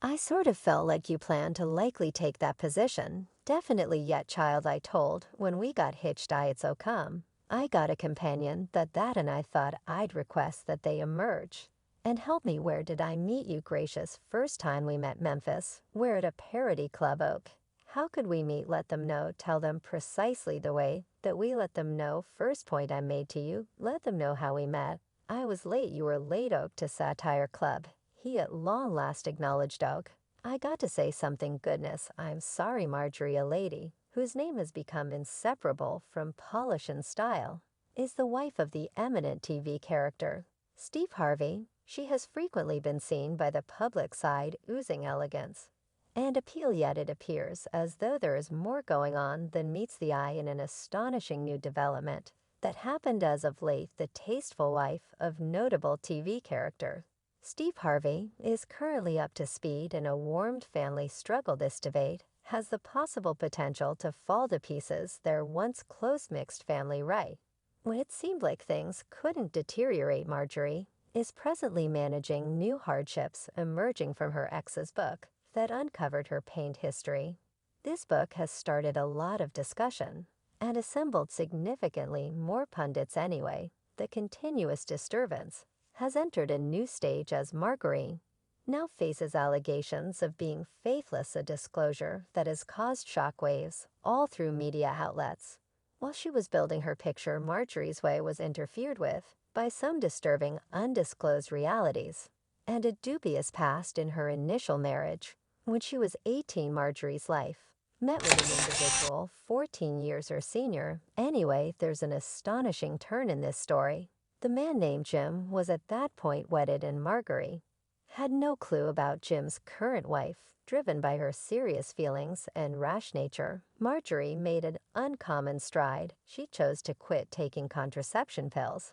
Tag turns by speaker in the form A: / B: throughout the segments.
A: I sort of felt like you planned to likely take that position. Definitely yet, child, I told. When we got hitched, it's so come. I got a companion that and I thought I'd request that they emerge. And help me, where did I meet you, gracious? First time we met Memphis. We're at a parody club, Oak. How could we meet? Let them know, tell them precisely the way that we let them know. First point I made to you, let them know how we met. I was late, you were late, Oak, to Satire Club. He at long last acknowledged, Oak. I got to say something, goodness, I'm sorry, Marjorie, a lady, whose name has become inseparable from polish and style, is the wife of the eminent TV character, Steve Harvey. She has frequently been seen by the public side oozing elegance and appeal, yet it appears as though there is more going on than meets the eye in an astonishing new development that happened as of late. The tasteful wife of notable TV character Steve Harvey is currently up to speed in a warmed family struggle. This debate has the possible potential to fall to pieces their once close mixed family right. When it seemed like things couldn't deteriorate, Marjorie is presently managing new hardships emerging from her ex's book that uncovered her pained history. This book has started a lot of discussion and assembled significantly more pundits anyway. The continuous disturbance has entered a new stage as Marjorie now faces allegations of being faithless, a disclosure that has caused shockwaves all through media outlets. While she was building her picture, Marjorie's way was interfered with by some disturbing undisclosed realities and a dubious past in her initial marriage. When she was 18, Marjorie's life met with an individual 14 years her senior. Anyway, there's an astonishing turn in this story. The man named Jim was at that point wedded, and Marjorie had no clue about Jim's current wife. Driven by her serious feelings and rash nature, Marjorie made an uncommon stride. She chose to quit taking contraception pills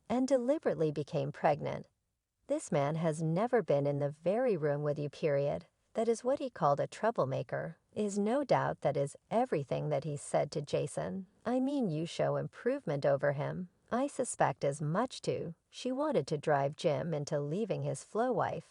A: and deliberately became pregnant. This man has never been in the very room with you, period. That is what he called a troublemaker. Is no doubt that is everything that he said to Jason. I mean, you show improvement over him. I suspect as much too. She wanted to drive Jim into leaving his Flo wife.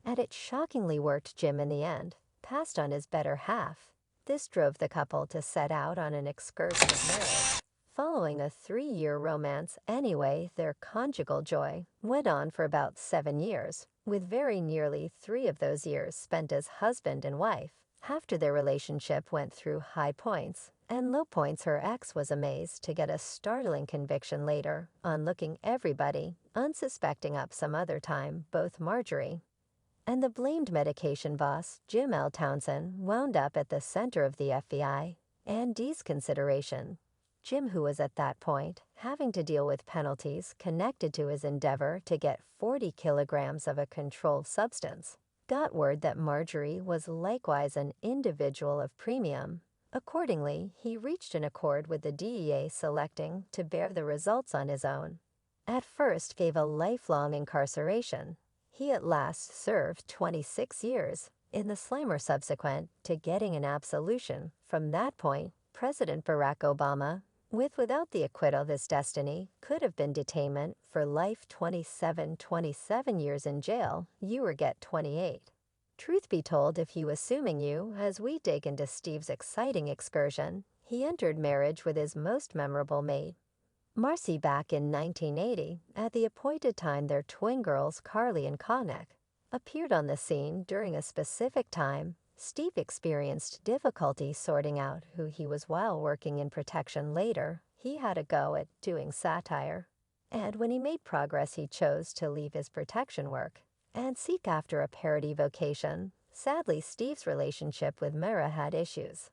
A: And it shockingly worked. Jim in the end passed on his better half. This drove the couple to set out on an excursion of marriage. Following a 3-year romance anyway, their conjugal joy went on for about 7 years, with very nearly 3 of those years spent as husband and wife. After their relationship went through high points and low points, her ex was amazed to get a startling conviction later on, looking everybody unsuspecting up some other time. Both Marjorie and the blamed medication boss, Jim L. Townsend, wound up at the center of the FBI and Dee's consideration. Jim, who was at that point having to deal with penalties connected to his endeavor to get 40 kilograms of a controlled substance, got word that Marjorie was likewise an individual of premium. Accordingly, he reached an accord with the DEA, selecting to bear the results on his own. At first gave a lifelong incarceration. He at last served 26 years in the slammer, subsequent to getting an absolution. From that point, President Barack Obama, without the acquittal, this destiny could have been detainment for life. 27 years in jail. You were get 28. Truth be told, if he was suing you, as we dig into Steve's exciting excursion, he entered marriage with his most memorable mate, Marcy, back in 1980. At the appointed time, their twin girls, Carly and Connor, appeared on the scene. During a specific time, Steve experienced difficulty sorting out who he was while working in protection. Later, he had a go at doing satire, and when he made progress, he chose to leave his protection work and seek after a parody vocation. Sadly, Steve's relationship with Mara had issues,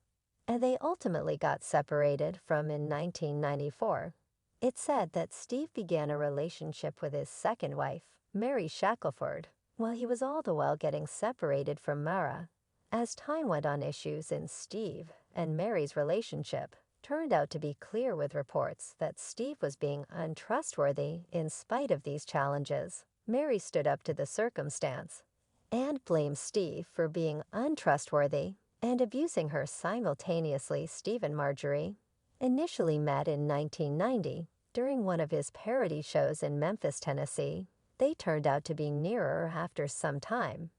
A: and they ultimately got separated from in 1994. It's said that Steve began a relationship with his second wife, Mary Shackelford, while he was all the while getting separated from Mara. As time went on, issues in Steve and Mary's relationship turned out to be clear, with reports that Steve was being untrustworthy. In spite of these challenges, Mary stood up to the circumstance and blamed Steve for being untrustworthy and abusing her simultaneously. Steve and Marjorie initially met in 1990 during one of his parody shows in Memphis, Tennessee. They turned out to be nearer after some time,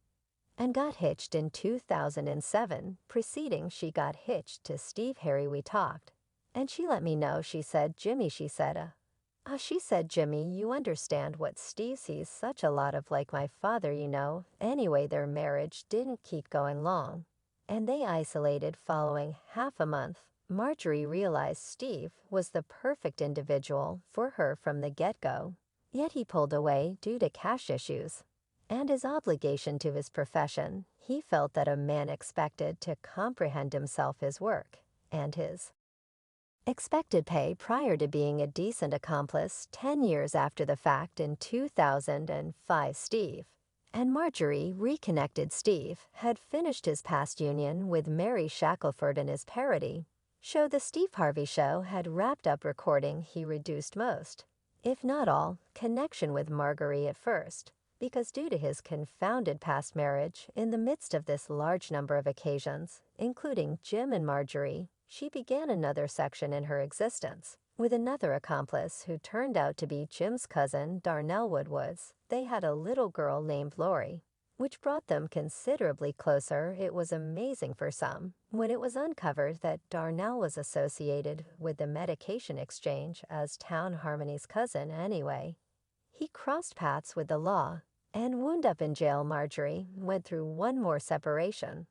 A: and got hitched in 2007, preceding she got hitched to Steve Harry we talked. And she let me know, she said, Jimmy, she said, Jimmy, you understand what Steve sees such a lot of like my father, you know. Anyway, their marriage didn't keep going long, and they isolated following half a month. Marjorie realized Steve was the perfect individual for her from the get-go, yet he pulled away due to cash issues and his obligation to his profession. He felt that a man expected to comprehend himself, his work, and his expected pay prior to being a decent accomplice 10 years after the fact in 2005. Steve and Marjorie reconnected. Steve had finished his past union with Mary Shackelford, and his parody show The Steve Harvey Show had wrapped up recording. He reduced most, if not all, connection with Marjorie at first, because due to his confounded past marriage, in the midst of this large number of occasions, including Jim and Marjorie, she began another section in her existence with another accomplice who turned out to be Jim's cousin, Darnell Woodwoods. They had a little girl named Lori, which brought them considerably closer. It was amazing for some when it was uncovered that Darnell was associated with the medication exchange as Town Harmony's cousin anyway. He crossed paths with the law and wound up in jail. Marjorie went through one more separation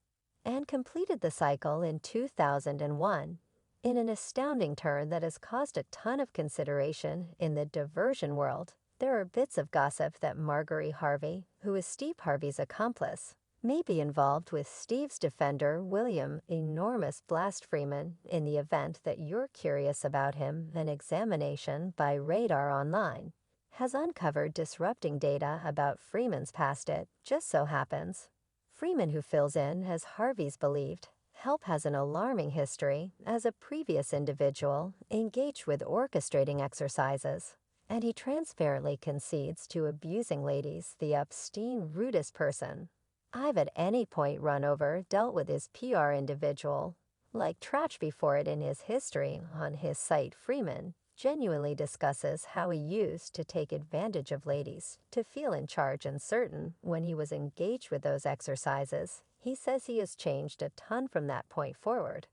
A: and completed the cycle in 2001 in an astounding turn that has caused a ton of consideration in the diversion world. There are bits of gossip that Marjorie Harvey, who is Steve Harvey's accomplice, may be involved with Steve's defender, William Enormous Blast Freeman. In the event that you're curious about him, an examination by Radar Online has uncovered disrupting data about Freeman's past. It just so happens Freeman, who fills in as Harvey's believed help, has an alarming history as a previous individual engaged with orchestrating exercises, and he transparently concedes to abusing ladies. The obscene, rudest person I've at any point run over dealt with his PR individual like trash before it. In his history on his site, Freeman genuinely discusses how he used to take advantage of ladies to feel in charge and certain when he was engaged with those exercises. He says he has changed a ton from that point forward,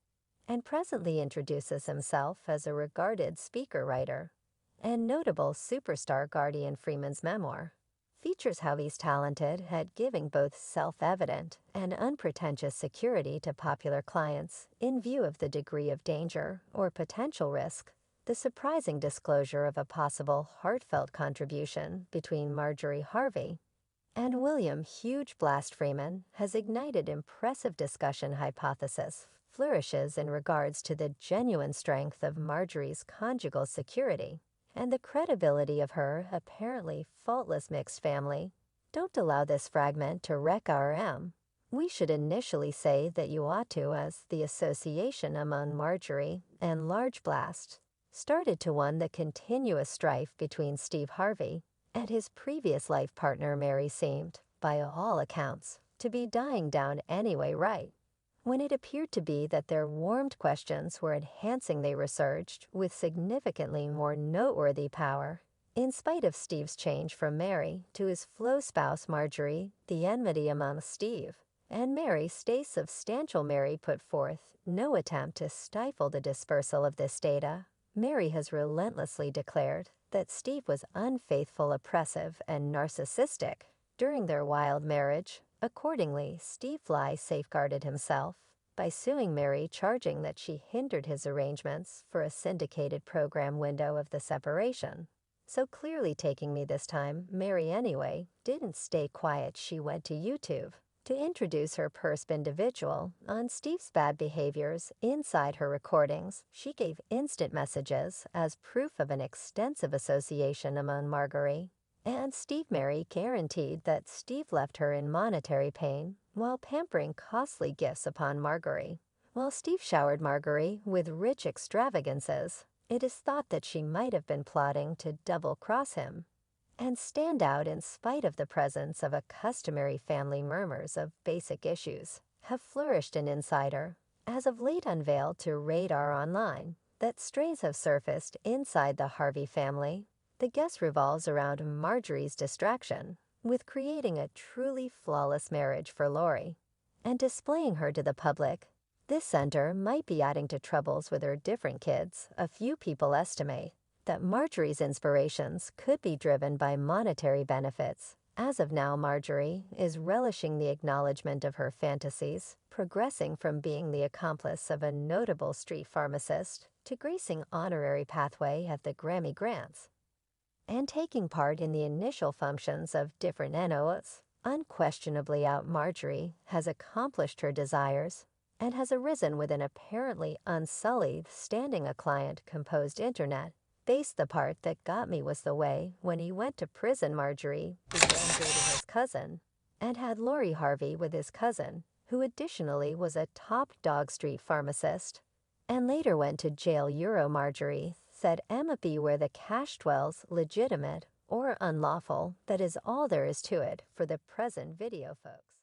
A: and presently introduces himself as a regarded speaker, writer, and notable superstar. Guardian Freeman's memoir features how he's talented at giving both self-evident and unpretentious security to popular clients in view of the degree of danger or potential risk. The surprising disclosure of a possible heartfelt contribution between Marjorie Harvey and William Huge Blast Freeman has ignited impressive discussion. Hypothesis flourishes in regards to the genuine strength of Marjorie's conjugal security and the credibility of her apparently faultless mixed family. Don't allow this fragment to wreck our We should initially say that you ought to, as the association among Marjorie and Large Blast started to one the continuous strife between Steve Harvey and his previous life partner Mary seemed, by all accounts, to be dying down anyway. Right when it appeared to be that their warmed questions were enhancing, they resurged with significantly more noteworthy power. In spite of Steve's change from Mary to his flow spouse Marjorie, the enmity among Steve and Mary stays substantial. Mary put forth no attempt to stifle the dispersal of this data. Mary has relentlessly declared that Steve was unfaithful, oppressive, and narcissistic during their wild marriage. Accordingly, Steve Fly safeguarded himself by suing Mary, charging that she hindered his arrangements for a syndicated program window of the separation. So clearly taking me this time, Mary anyway didn't stay quiet. She went to YouTube to introduce her perp individual on Steve's bad behaviors. Inside her recordings, she gave instant messages as proof of an extensive association among Marjorie and Steve. Mary guaranteed that Steve left her in monetary pain while pampering costly gifts upon Marjorie. While Steve showered Marjorie with rich extravagances, it is thought that she might have been plotting to double-cross him and stand out in spite of the presence of a customary family. Murmurs of basic issues have flourished. An insider as of late unveiled to Radar Online that strays have surfaced inside the Harvey family. The guess revolves around Marjorie's distraction with creating a truly flawless marriage for Lori and displaying her to the public. This center might be adding to troubles with her different kids. A few people estimate that Marjorie's inspirations could be driven by monetary benefits. As of now, Marjorie is relishing the acknowledgement of her fantasies, progressing from being the accomplice of a notable street pharmacist to gracing honorary pathway at the Grammy Grants and taking part in the initial functions of different NOs. Unquestionably out, Marjorie has accomplished her desires and has arisen with an apparently unsullied standing. A client-composed internet based. The part that got me was the way when he went to prison, Marjorie began dating his cousin and had Lori Harvey with his cousin, who additionally was a top dog street pharmacist and later went to jail. Marjorie said Emma be where the cash dwells, legitimate or unlawful. That is all there is to it for the present video, folks.